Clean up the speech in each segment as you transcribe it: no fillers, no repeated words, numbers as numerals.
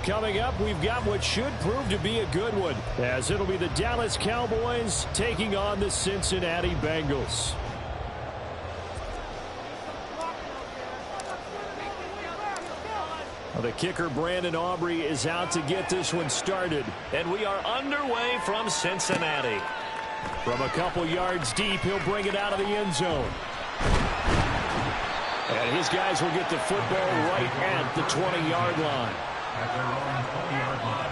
Coming up, we've got what should prove to be a good one, as it'll be the Dallas Cowboys taking on the Cincinnati Bengals. Well, the kicker, Brandon Aubrey, is out to get this one started. And we are underway from Cincinnati. From a couple yards deep, he'll bring it out of the end zone. And his guys will get the football right at the 20-yard line. At their own 20-yard line.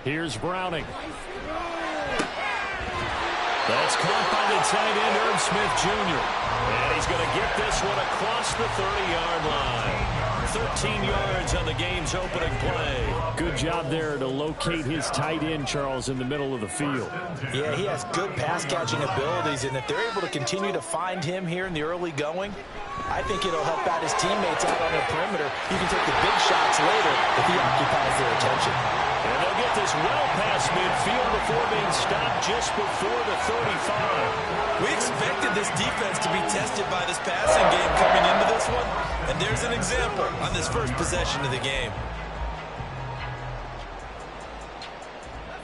Here's Browning. That's caught by the tight end, Irv Smith Jr. And he's going to get this one across the 30-yard line. 13 yards on the game's opening play. Good job there to locate his tight end, Charles, in the middle of the field. Yeah, he has good pass-catching abilities, and if they're able to continue to find him here in the early going, I think it'll help out his teammates out on the perimeter. You can take the big shots later if he occupies their attention. And they'll get this well past midfield before being stopped just before the 35. We expected this defense to be tested by this passing game coming into this one, and there's an example on this first possession of the game.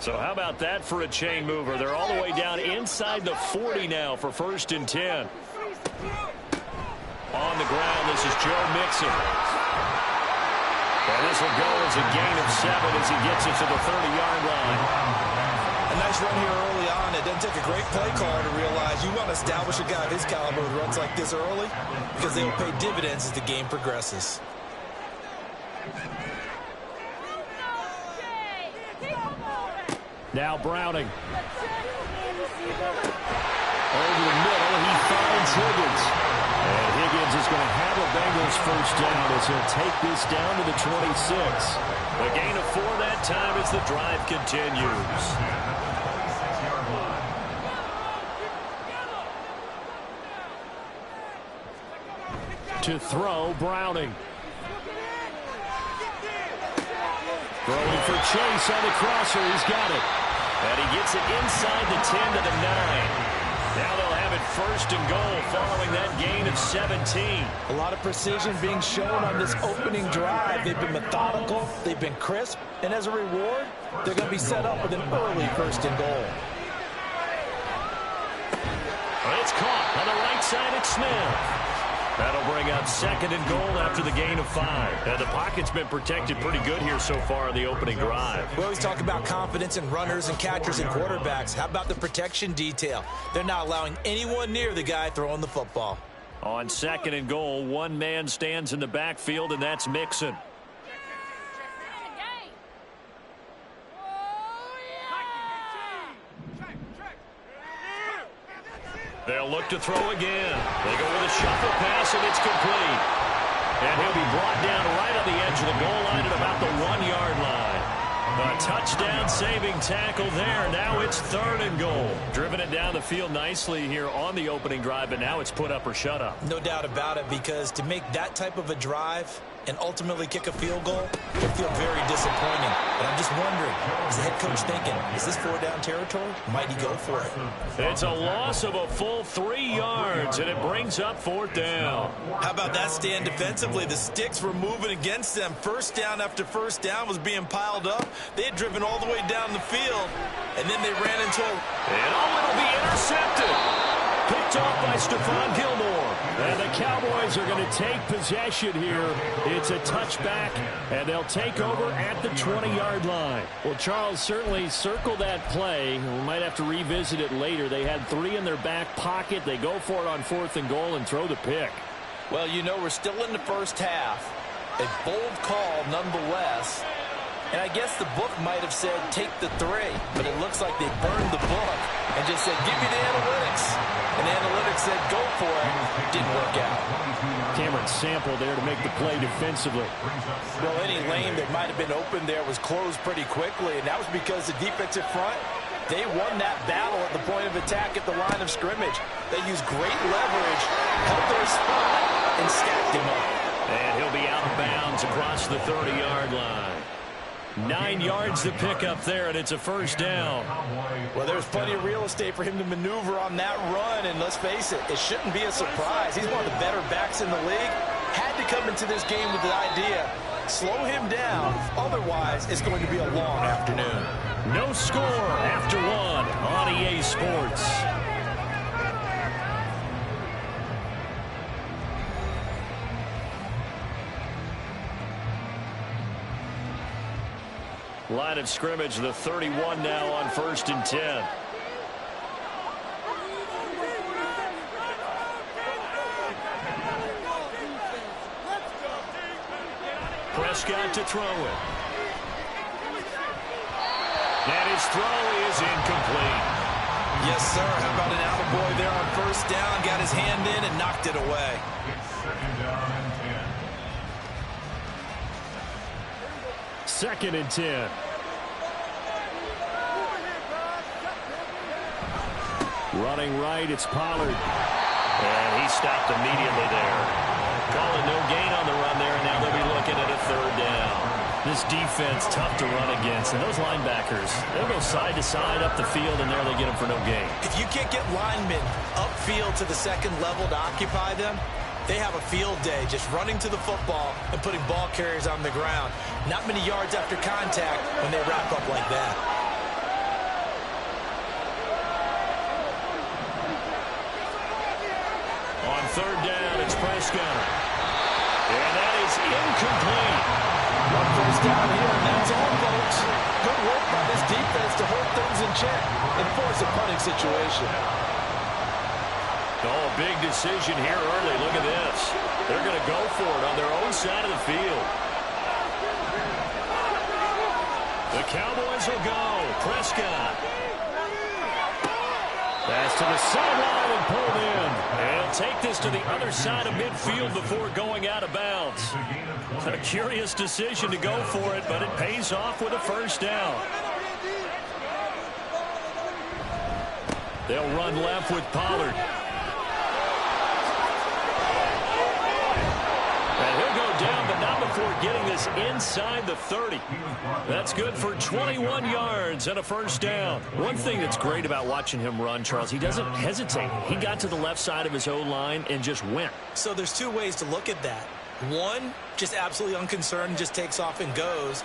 So how about that for a chain mover? They're all the way down inside the 40 now for 1st and 10. On the ground, this is Joe Mixon. And this will go as a gain of 7 as he gets it to the 30-yard line. A nice run here early on. It doesn't take a great play caller to realize you want to establish a guy of his caliber who runs like this early because they will pay dividends as the game progresses. Now Browning. Over the middle, he finds Higgins. And Higgins is going to have a Bengals first down as he'll take this down to the 26. A gain of 4 that time as the drive continues. To throw, Browning. Throwing for Chase on the crosser. He's got it. And he gets it inside the 10 to the 9. Now they'll have it 1st and goal following that gain of 17. A lot of precision being shown on this opening drive. They've been methodical, they've been crisp, and as a reward, they're going to be set up with an early 1st and goal. It's caught on the right side. It's Smith. That'll bring up 2nd and goal after the gain of 5. And the pocket's been protected pretty good here so far in the opening drive. We always talk about confidence in runners and catchers and quarterbacks. How about the protection detail? They're not allowing anyone near the guy throwing the football. On 2nd and goal, one man stands in the backfield, and that's Mixon. They'll look to throw again. They go with a shuffle pass, and it's complete. And he'll be brought down right on the edge of the goal line at about the 1-yard line. A touchdown-saving tackle there. Now it's 3rd and goal. Driven it down the field nicely here on the opening drive, and now it's put up or shut up. No doubt about it, because to make that type of a drive and ultimately kick a field goal can feel very disappointing. But I'm just wondering, is the head coach thinking, is this 4-down territory? Might he go for it? It's a loss of a full 3 yards, and it brings up 4th down. How about that stand defensively? The sticks were moving against them. 1st down after 1st down was being piled up. They had driven all the way down the field, and then they ran into a... And it'll be intercepted. Picked off by Stephon Gilmore. And the Cowboys are going to take possession here. It's a touchback, and they'll take over at the 20-yard line. Well, Charles, certainly circle that play. We might have to revisit it later. They had 3 in their back pocket. They go for it on 4th and goal and throw the pick. Well, you know, we're still in the first half. A bold call nonetheless. And I guess the book might have said take the 3, but it looks like they burned the book and just said give me the analytics. And the analytics said go for it. Didn't work out. Cameron Sample there to make the play defensively. Well, any lane that might have been open there was closed pretty quickly, and that was because the defensive front, they won that battle at the point of attack at the line of scrimmage. They used great leverage, held their spot, and stacked him up. And he'll be out of bounds across the 30-yard line. 9 yards to pick up there, and it's a first down. Well, there's plenty of real estate for him to maneuver on that run, and let's face it, it shouldn't be a surprise. He's one of the better backs in the league. Had to come into this game with the idea, slow him down, otherwise it's going to be a long afternoon. No score after one on EA Sports. Line of scrimmage, the 31 now on 1st and 10. Prescott to throw it. And his throw is incomplete. Yes, sir. How about an attaboy there on 1st down? Got his hand in and knocked it away. Second and 10. Running right, it's Pollard. And he stopped immediately there. Calling no gain on the run there, and now they'll be looking at a 3rd down. This defense, tough to run against. And those linebackers, they'll go side to side up the field, and there they get them for no gain. If you can't get linemen upfield to the 2nd level to occupy them, they have a field day just running to the football and putting ball carriers on the ground. Not many yards after contact when they wrap up like that. On 3rd down, it's Prescott. And that is incomplete. 1 first down here, and that's all, folks. Good work by this defense to hold things in check and force a punting situation. Oh, big decision here early. Look at this. They're going to go for it on their own side of the field. The Cowboys will go. Prescott. Pass to the sideline and pulled in. And he'll take this to the other side of midfield before going out of bounds. A curious decision to go for it, but it pays off with a 1st down. They'll run left with Pollard. And he'll go down, but not before getting this inside the 30. That's good for 21 yards and a 1st down. One thing that's great about watching him run, Charles, he doesn't hesitate. He got to the left side of his O-line and just went. So there's 2 ways to look at that. One, just absolutely unconcerned, just takes off and goes.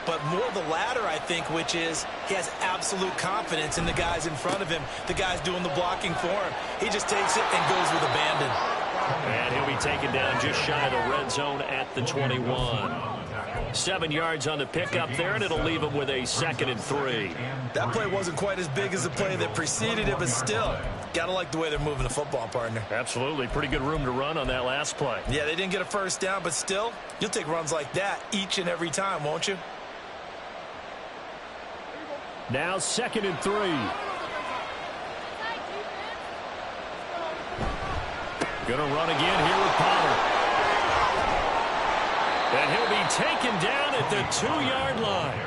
But more the latter, I think, which is he has absolute confidence in the guys in front of him, the guys doing the blocking for him. He just takes it and goes with abandon. And he'll be taken down just shy of the red zone at the 21. 7 yards on the pickup there, and it'll leave him with a 2nd and 3. That play wasn't quite as big as the play that preceded it, but still, gotta like the way they're moving the football, partner. Absolutely. Pretty good room to run on that last play. Yeah, they didn't get a 1st down, but still, you'll take runs like that each and every time, won't you? Now 2nd and 3. Gonna run again here with Pollard. And he'll be taken down at the 2-yard line.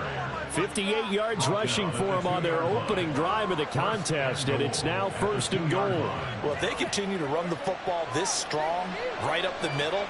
58 yards rushing for him on their opening drive of the contest, and it's now 1st and goal. Well, if they continue to run the football this strong, right up the middle,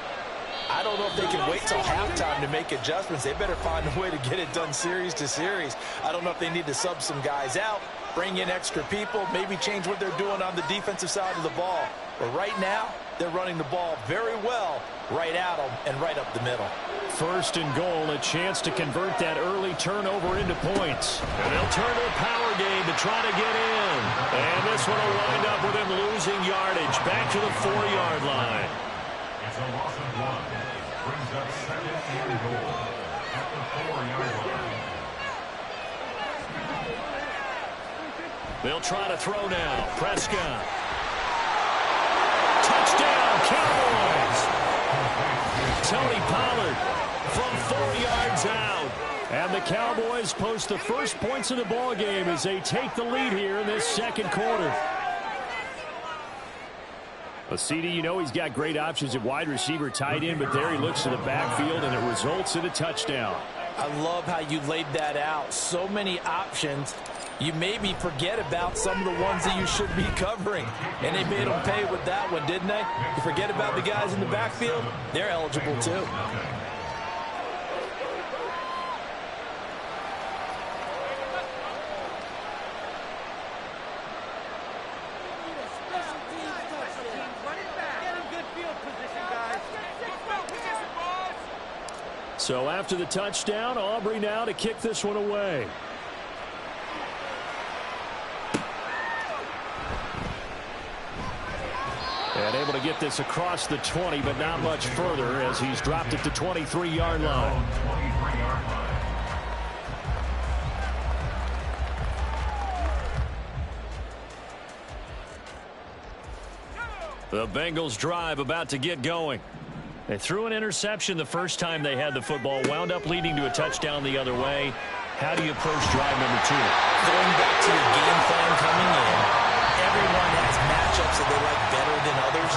I don't know if they can wait till halftime to make adjustments. They better find a way to get it done series to series. I don't know if they need to sub some guys out, bring in extra people, maybe change what they're doing on the defensive side of the ball. But right now, they're running the ball very well right at them and right up the middle. 1st and goal, a chance to convert that early turnover into points. And they'll turn to a power game to try to get in. And this one will wind up with him losing yardage back to the 4-yard line. It's a loss of 1. Brings up 2nd and goal at the 4-yard line. They'll try to throw now. Prescott. Touchdown, Cowboys! Tony Pollard from 4 yards out. And the Cowboys post the first points of the ball game as they take the lead here in this 2nd quarter. Well, CD, you know he's got great options at wide receiver, tight end, but there he looks to the backfield, and it results in a touchdown. I love how you laid that out. So many options. You maybe forget about some of the ones that you should be covering. And they made them pay with that one, didn't they? You forget about the guys in the backfield, they're eligible too. So after the touchdown, Aubrey now to kick this one away. And able to get this across the 20, but not much further as he's dropped at the 23-yard line. The Bengals drive about to get going. They threw an interception the first time they had the football, wound up leading to a touchdown the other way. How do you approach drive number 2? Going back to your game plan coming in, everyone has matchups that they like better than others.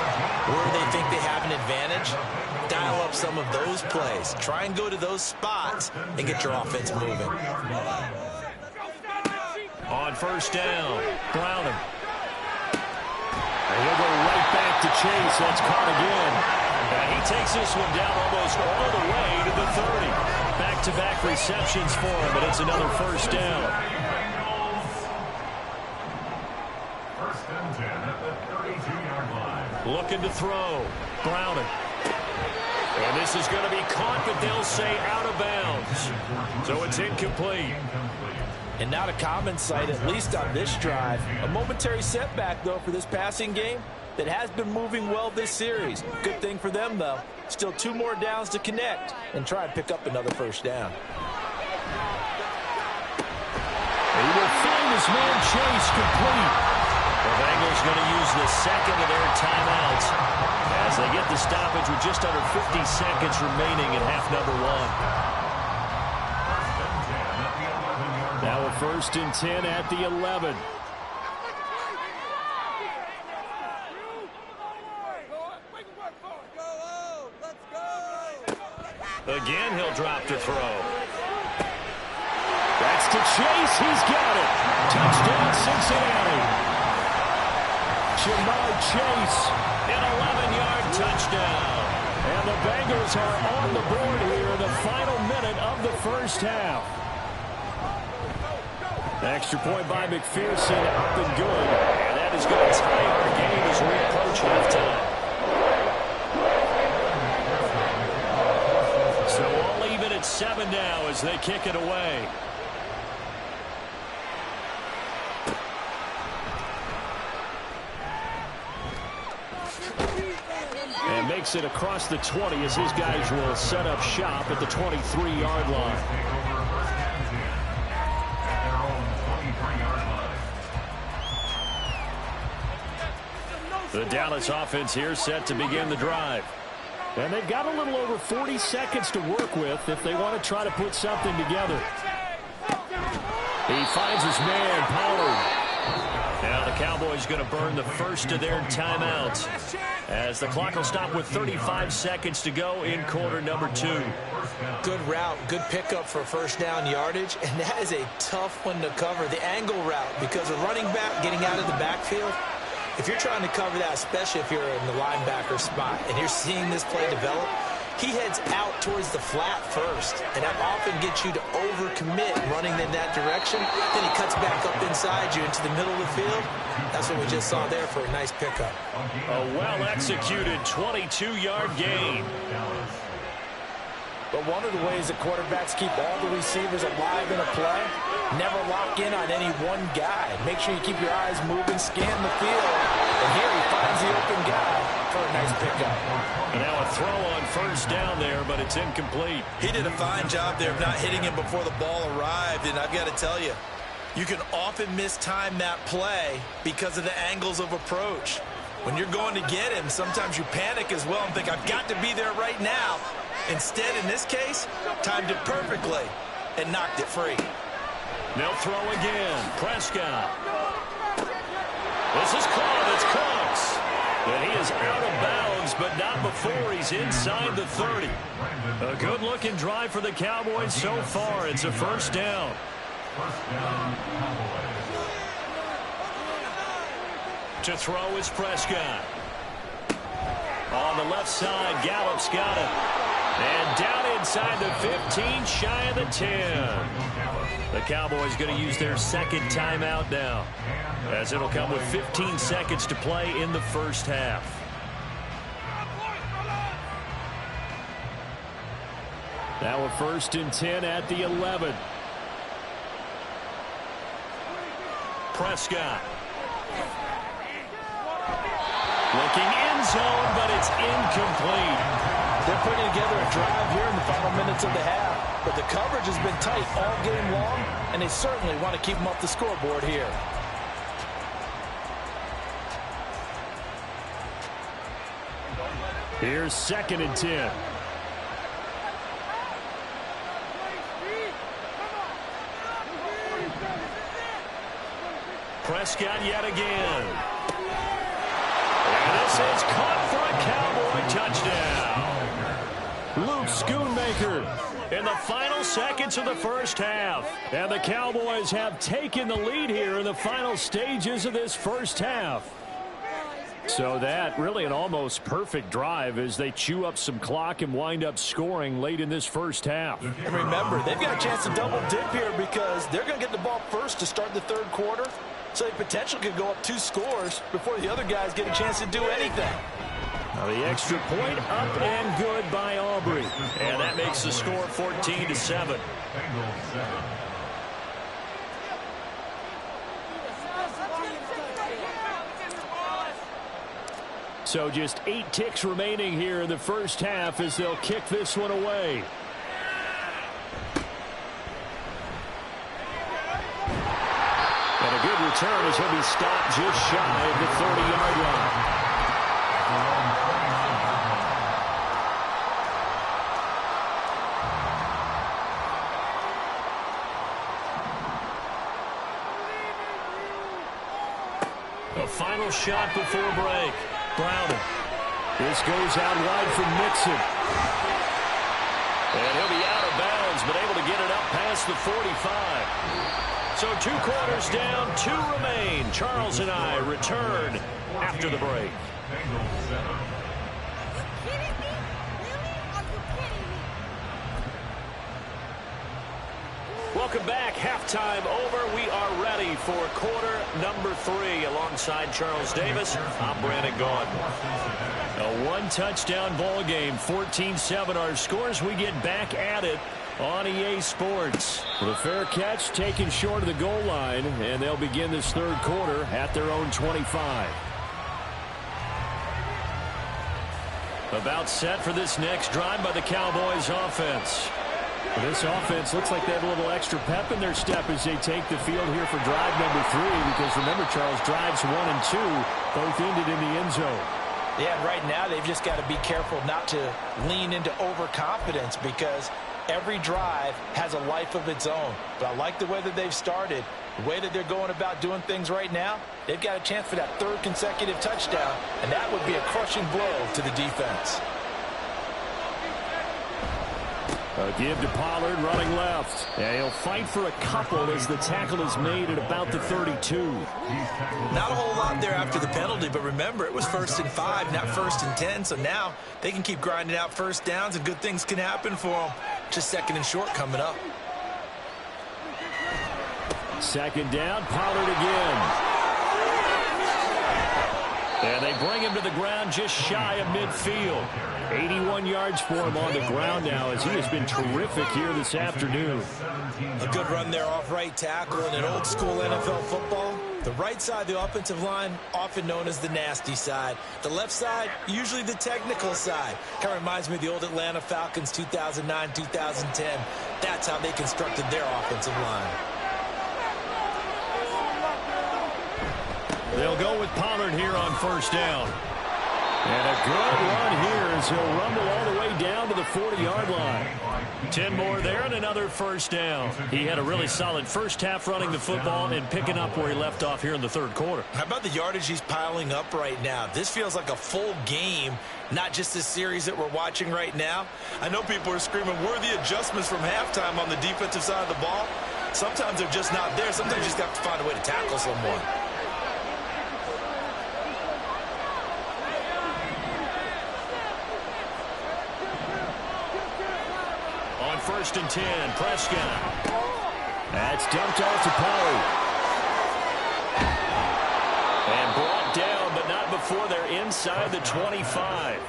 Where they think they have an advantage, dial up some of those plays. Try and go to those spots and get your offense moving. On first down, Browning. And he'll go right back to Chase. That's caught again. And he takes this one down almost all the way to the 30. Back-to-back receptions for him, but it's another first down. First and 10 at the 32-yard line. Looking to throw. Browning. And this is going to be caught, but they'll say out of bounds. So it's incomplete. And not a common sight, at least on this drive. A momentary setback, though, for this passing game that has been moving well this series. Good thing for them, though. Still 2 more downs to connect and try and pick up another first down. He will find his man Chase complete. The Bengals going to use the second of their timeouts as they get the stoppage with just under 50 seconds remaining in half number 1. Now a first and 10 at the 11. Again, he'll drop to throw. That's to Chase. He's got it. Touchdown, Cincinnati. Jamar Chase, an 11-yard touchdown. And the Bengals are on the board here in the final minute of the first half. Extra point by McPherson, up and good. And that is going to tie our game as we approach halftime. So all even at 7 now as they kick it away. And makes it across the 20 as his guys will set up shop at the 23-yard line. The Dallas offense here set to begin the drive. And they've got a little over 40 seconds to work with if they want to try to put something together. He finds his man, Pollard. Now the Cowboys going to burn the first of their timeouts as the clock will stop with 35 seconds to go in quarter number 2. Good route, good pickup for first down yardage, and that is a tough one to cover, the angle route, because a running back getting out of the backfield, if you're trying to cover that, especially if you're in the linebacker spot and you're seeing this play develop, he heads out towards the flat first, and that often gets you to overcommit running in that direction. Then he cuts back up inside you into the middle of the field. That's what we just saw there for a nice pickup. A well-executed 22-yard gain. But one of the ways that quarterbacks keep all the receivers alive in a play, never lock in on any one guy. Make sure you keep your eyes moving, scan the field. And here he finds the open guy for a nice pickup. And now a throw on first down there, but it's incomplete. He did a fine job there of not hitting him before the ball arrived, and I've got to tell you, you can often mistime that play because of the angles of approach. When you're going to get him, sometimes you panic as well and think, I've got to be there right now. Instead, in this case, timed it perfectly and knocked it free. They'll throw again. Prescott. This is caught. It's Cooks. And he is out of bounds, but not before he's inside the 30. A good-looking drive for the Cowboys so far. It's a first down. First down, Cowboys. To throw is Prescott. On the left side, Gallup's got it. And down inside the 15, shy of the 10. The Cowboys going to use their second timeout now, as it'll come with 15 seconds to play in the first half. Now a 1st and 10 at the 11. Prescott. Looking end zone, but it's incomplete. They're putting together a drive here in the final minutes of the half, but the coverage has been tight all game long, and they certainly want to keep them off the scoreboard here. Here's 2nd and 10. Prescott yet again. And this is caught for a Cowboy touchdown. Luke Schoonmaker in the final seconds of the first half. And the Cowboys have taken the lead here in the final stages of this first half. So that really an almost perfect drive as they chew up some clock and wind up scoring late in this first half. And remember, they've got a chance to double dip here because they're going to get the ball first to start the third quarter. So they potentially could go up 2 scores before the other guys get a chance to do anything. Now the extra point up and good by Aubrey. And that makes the score 14-7. Bengals 7. So just 8 ticks remaining here in the first half as they'll kick this one away. And a good return as he'll be stopped just shy of the 30-yard line. A final shot before break. Browning. This goes out wide from Mixon. And he'll be out of bounds, but able to get it up past the 45. So 2 quarters down, 2 remain. Charles and I return after the break. Bengals 7. Welcome back. Halftime over. We are ready for quarter number 3. Alongside Charles Davis, I'm Brandon Gaughan. A 1-touchdown ball game, 14-7 our scores. We get back at it on EA Sports. The fair catch taken short of the goal line, and they'll begin this third quarter at their own 25. About set for this next drive by the Cowboys offense. This offense looks like they have a little extra pep in their step as they take the field here for drive number 3, because remember, Charles, drives 1 and 2 both ended in the end zone. Yeah, and right now they've just got to be careful not to lean into overconfidence because every drive has a life of its own. But I like the way that they've started, the way that they're going about doing things right now. They've got a chance for that 3rd consecutive touchdown, and that would be a crushing blow to the defense. A give to Pollard running left. And he'll fight for a couple as the tackle is made at about the 32. Not a whole lot there after the penalty, but remember, it was 1st and 5, not 1st and 10. So now they can keep grinding out first downs and good things can happen for them. Just 2nd and short coming up. 2nd down, Pollard again. And they bring him to the ground just shy of midfield. 81 yards for him on the ground now as he has been terrific here this afternoon. A good run there off right tackle in an old school NFL football. The right side of the offensive line, often known as the nasty side. The left side, usually the technical side. Kind of reminds me of the old Atlanta Falcons 2009, 2010. That's how they constructed their offensive line. They'll go with Pollard here on 1st down. And a good run here as he'll rumble all the way down to the 40-yard line. 10 more there and another 1st down. He had a really solid first half running the football and picking up where he left off here in the 3rd quarter. How about the yardage he's piling up right now? This feels like a full game, not just this series that we're watching right now. I know people are screaming, worthy adjustments from halftime on the defensive side of the ball. Sometimes they're just not there. Sometimes you just have to find a way to tackle someone. On 1st and 10, Prescott. That's dumped off to Pollard. And brought down, but not before they're inside the 25.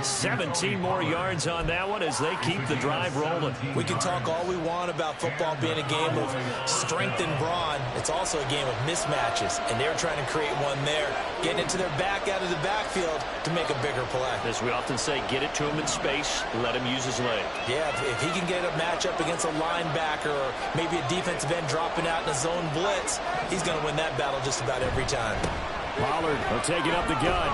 17 more yards on that one as they keep the drive rolling. We can talk all we want about football being a game of strength and brawn. It's also a game of mismatches, and they're trying to create one there, getting it to their back out of the backfield to make a bigger play. As we often say, get it to him in space, let him use his leg. Yeah, if he can get a matchup against a linebacker or maybe a defensive end dropping out in a zone blitz, he's going to win that battle just about every time. Pollard will take it up the gut.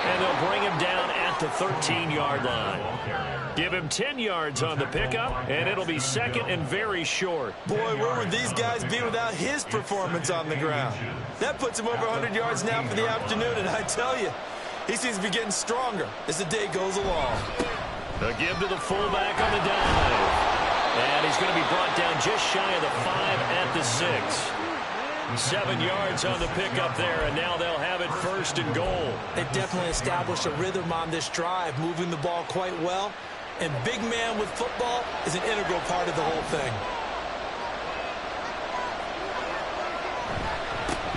And they'll bring him down at the 13-yard line. Give him 10 yards on the pickup, and it'll be second and very short. Boy, where would these guys be without his performance on the ground? That puts him over 100 yards now for the afternoon, and I tell you, he seems to be getting stronger as the day goes along. A give to the fullback on the dive. And he's going to be brought down just shy of the 5 at the 6. 7 yards on the pickup there, and now they'll have it 1st and goal. They've definitely established a rhythm on this drive, moving the ball quite well. And big man with football is an integral part of the whole thing.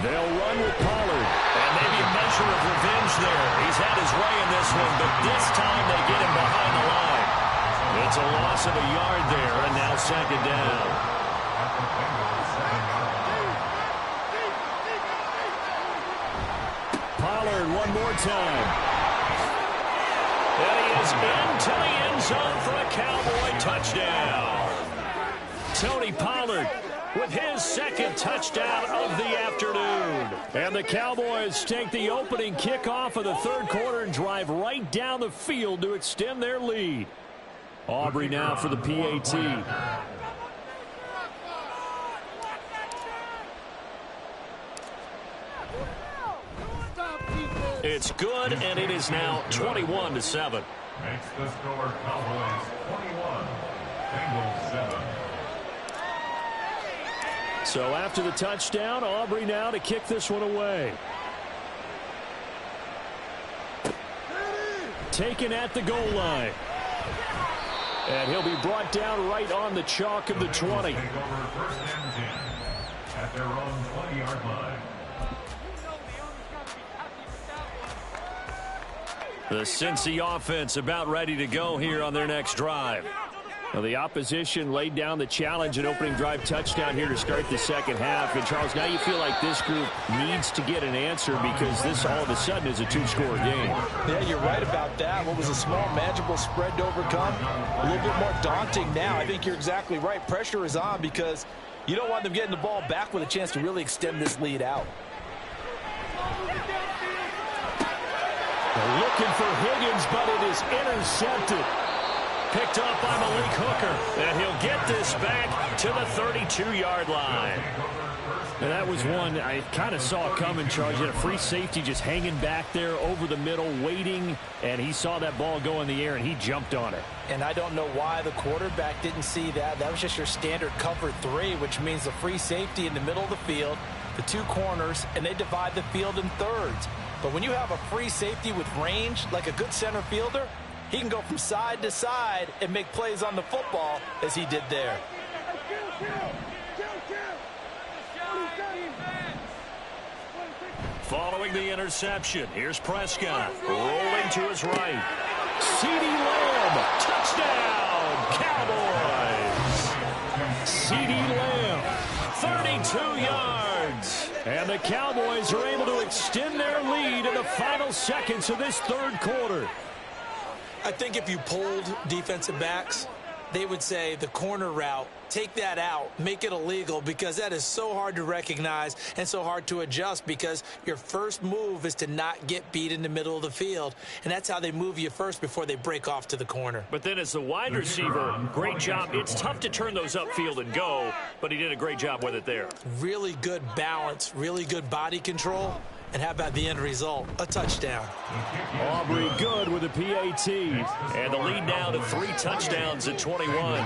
They'll run with Pollard. And maybe a measure of revenge there. He's had his way in this one, but this time they get him behind the line. It's a loss of a yard there, and now 2nd down. Pollard one more time. And he is into the end zone for a Cowboy touchdown. Tony Pollard with his 2nd touchdown of the afternoon. And the Cowboys take the opening kickoff of the 3rd quarter and drive right down the field to extend their lead. Aubrey now for the PAT. It's good, and it is now 21-7. Makes the score Cowboys 21, Bengals 7. So after the touchdown, Aubrey now to kick this one away. Taken at the goal line. And he'll be brought down right on the chalk of the 20. Take over 1st and 10 at their own 20-yard line. The Cincy offense about ready to go here on their next drive. Now the opposition laid down the challenge and opening drive touchdown here to start the 2nd half. And Charles, now you feel like this group needs to get an answer because this all of a sudden is a 2-score game. Yeah, you're right about that. What was a small, manageable spread to overcome, a little bit more daunting now. I think you're exactly right. Pressure is on because you don't want them getting the ball back with a chance to really extend this lead out. They're looking for Higgins, but it is intercepted. Picked up by Malik Hooker. And he'll get this back to the 32-yard line. And that was one I kind of saw coming, Charles. You had a free safety just hanging back there over the middle, waiting, and he saw that ball go in the air, and he jumped on it. And I don't know why the quarterback didn't see that. That was just your standard cover 3, which means the free safety in the middle of the field, the 2 corners, and they divide the field in thirds. But when you have a free safety with range, like a good center fielder, he can go from side to side and make plays on the football as he did there. Following the interception, here's Prescott rolling to his right. CeeDee Lamb, touchdown, Cowboys. CeeDee Lamb, 32 yards. And the Cowboys are able to extend their lead in the final seconds of this 3rd quarter. I think if you polled defensive backs, they would say the corner route, take that out, make it illegal, because that is so hard to recognize and so hard to adjust because your first move is to not get beat in the middle of the field. And that's how they move you first before they break off to the corner. But then as the wide receiver, great job. It's tough to turn those upfield and go, but he did a great job with it there. Really good balance, really good body control. And how about the end result? A touchdown. Aubrey good with the PAT. And the lead now to 3 touchdowns at 21.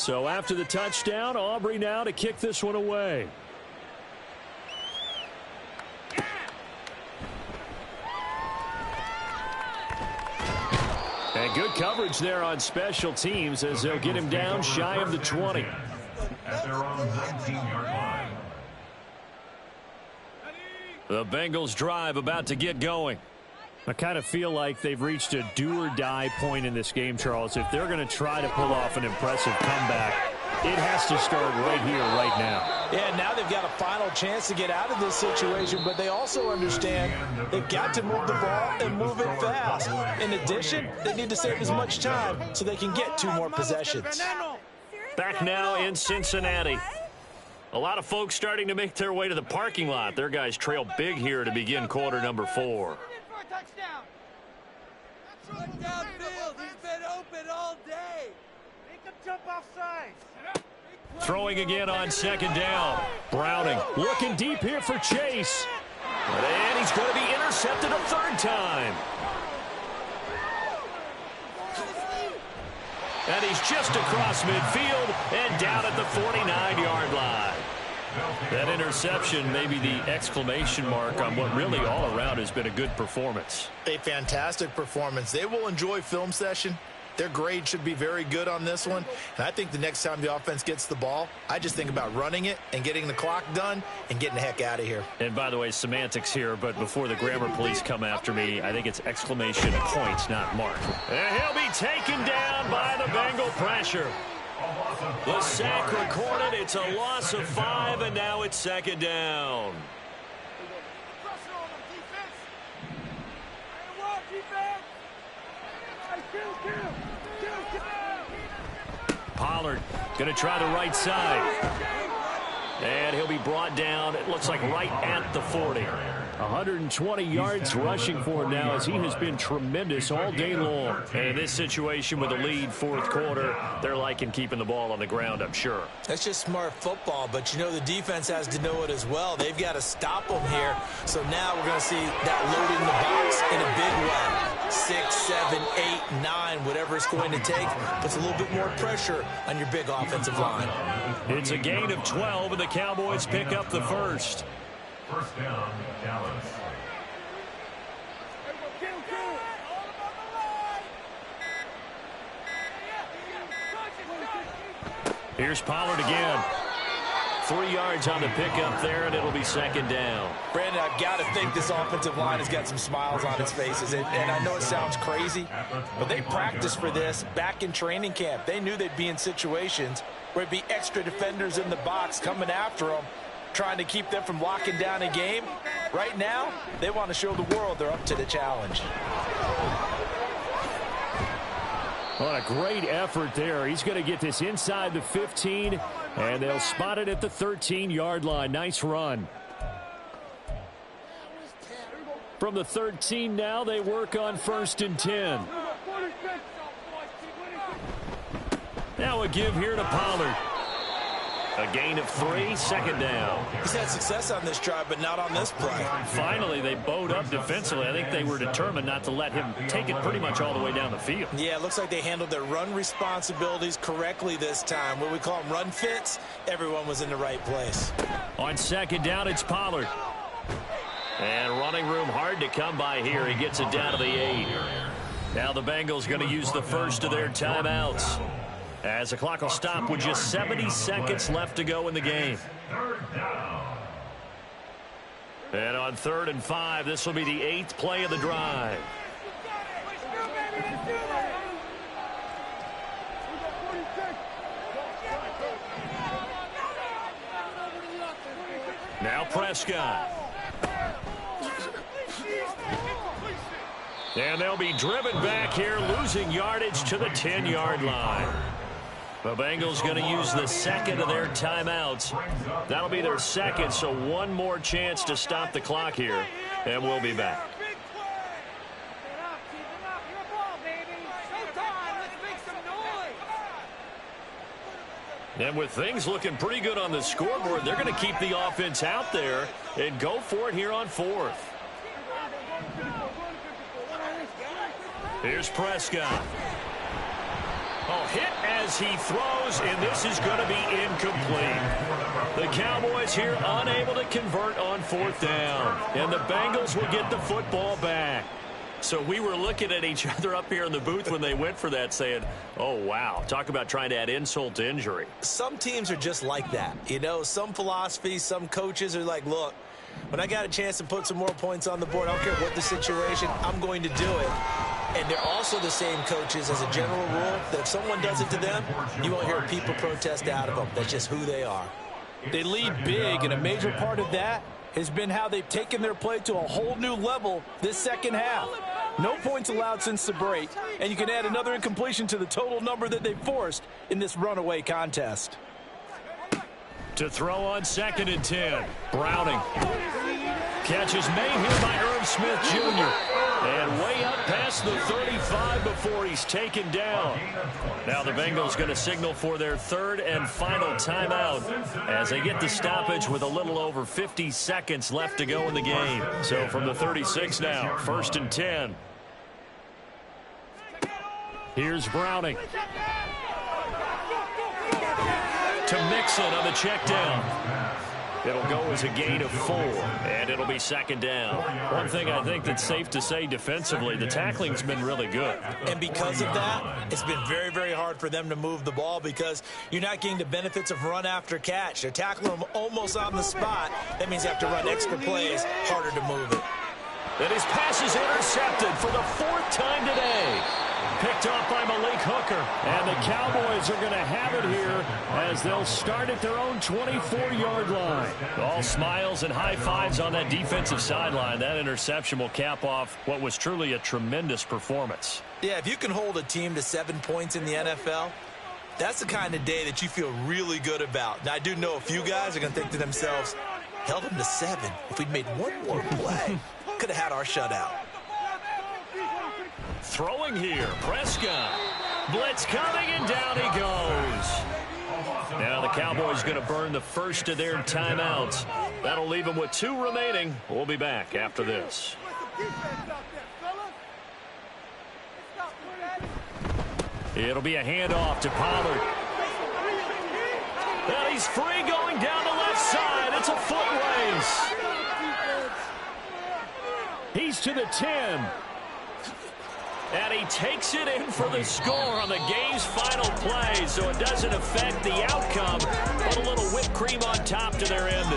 So after the touchdown, Aubrey now to kick this one away. And good coverage there on special teams as they'll get him down shy of the 20. At their own 19-yard line. The Bengals drive about to get going. I kind of feel like they've reached a do-or-die point in this game, Charles. If they're going to try to pull off an impressive comeback, it has to start right here, right now. Yeah, now they've got a final chance to get out of this situation, but they also understand they've got to move the ball and move it fast. In addition, they need to save as much time so they can get 2 more possessions. Back now in Cincinnati. A lot of folks starting to make their way to the parking lot. Their guys trail big here to begin quarter number 4. Downfield, he's been open all day. Make him jump offside. Throwing again on second down. Browning looking deep here for Chase. And he's going to be intercepted a 3rd time. And he's just across midfield and down at the 49-yard line. That interception may be the exclamation mark on what really all around has been a good performance. A fantastic performance. They will enjoy film session. Their grade should be very good on this one. And I think the next time the offense gets the ball, I just think about running it and getting the clock done and getting the heck out of here. And by the way, semantics here, but before the grammar police come after me, I think it's exclamation points, not mark. And he'll be taken down by the Bengal pressure. The sack recorded. It's a loss of 5, and now it's 2nd down. Pollard going to try the right side. And he'll be brought down, it looks like right at the 40. 120 yards rushing for him now as he has been tremendous all day long. And in this situation with the lead 4th quarter, they're liking keeping the ball on the ground, I'm sure. That's just smart football, but you know the defense has to know it as well. They've got to stop them here. So now we're going to see that load in the box in a big way. 6, 7, 8, 9, whatever it's going to take, puts a little bit more pressure on your big offensive line. It's a gain of 12, and the Cowboys pick up the first. First down, Dallas. Here's Pollard again. 3 yards on the pickup there, and it'll be 2nd down. Brandon, I've got to think this offensive line has got some smiles on its faces. And I know it sounds crazy, but they practiced for this back in training camp. They knew they'd be in situations where it'd be extra defenders in the box coming after them, trying to keep them from locking down a game. Right now, they want to show the world they're up to the challenge. What a great effort there. He's going to get this inside the 15, and they'll spot it at the 13-yard line. Nice run. From the 13 now, they work on 1st and 10. Now a give here to Pollard. A gain of 3, 2nd down. He's had success on this drive, but not on this play. Finally, they bowed up defensively. I think they were determined not to let him take it pretty much all the way down the field. Yeah, it looks like they handled their run responsibilities correctly this time. What we call them run fits, everyone was in the right place. On 2nd down, it's Pollard. And running room hard to come by here. He gets it down to the 8. Now the Bengals going to use the first of their timeouts, as the clock will stop with just 70 seconds left to go in the game. And on 3rd and 5, this will be the 8th play of the drive. Now Prescott. And they'll be driven back here, losing yardage to the 10-yard line. The Bengals going to use the 2nd of their timeouts. That'll be their 2nd, so one more chance to stop the clock here, and we'll be back. And with things looking pretty good on the scoreboard, they're going to keep the offense out there and go for it here on 4th. Here's Prescott. Oh, hit as he throws, and this is going to be incomplete. The Cowboys here unable to convert on 4th down, and the Bengals will get the football back. So we were looking at each other up here in the booth when they went for that saying, oh, wow, talk about trying to add insult to injury. Some teams are just like that. You know, some philosophies, some coaches are like, look, when I got a chance to put some more points on the board, I don't care what the situation, I'm going to do it. And they're also the same coaches as a general rule that if someone does it to them, you won't hear people protest out of them. That's just who they are. They lead big, and a major part of that has been how they've taken their play to a whole new level this second half. No points allowed since the break, and you can add another incompletion to the total number that they forced in this runaway contest. To throw on 2nd and 10. Browning. Catch is made here by Irv Smith Jr. And way up past the 35 before he's taken down. Now the Bengals going to signal for their 3rd and final timeout as they get the stoppage with a little over 50 seconds left to go in the game. So from the 36 now, 1st and 10. Here's Browning. To Mixon on the check down. It'll go as a gain of 4, and it'll be 2nd down. One thing I think that's safe to say defensively, the tackling's been really good. And because of that, it's been very, very hard for them to move the ball because you're not getting the benefits of run after catch. They're tackling them almost on the spot. That means you have to run extra plays, harder to move it. And his pass is intercepted for the 4th time today. Picked off by Malik Hooker. And the Cowboys are going to have it here as they'll start at their own 24-yard line. All smiles and high fives on that defensive sideline. That interception will cap off what was truly a tremendous performance. Yeah, if you can hold a team to 7 points in the NFL, that's the kind of day that you feel really good about. Now, I do know a few guys are going to think to themselves, held them to 7. If we'd made one more play, could have had our shutout. Throwing here, Prescott. Blitz coming, and down he goes. Now the Cowboys going to burn the first of their timeouts. That'll leave them with 2 remaining. We'll be back after this. It'll be a handoff to Pollard. And he's free going down the left side. It's a foot race. He's to the 10. And he takes it in for the score on the game's final play, so it doesn't affect the outcome, but a little whipped cream on top to their ending.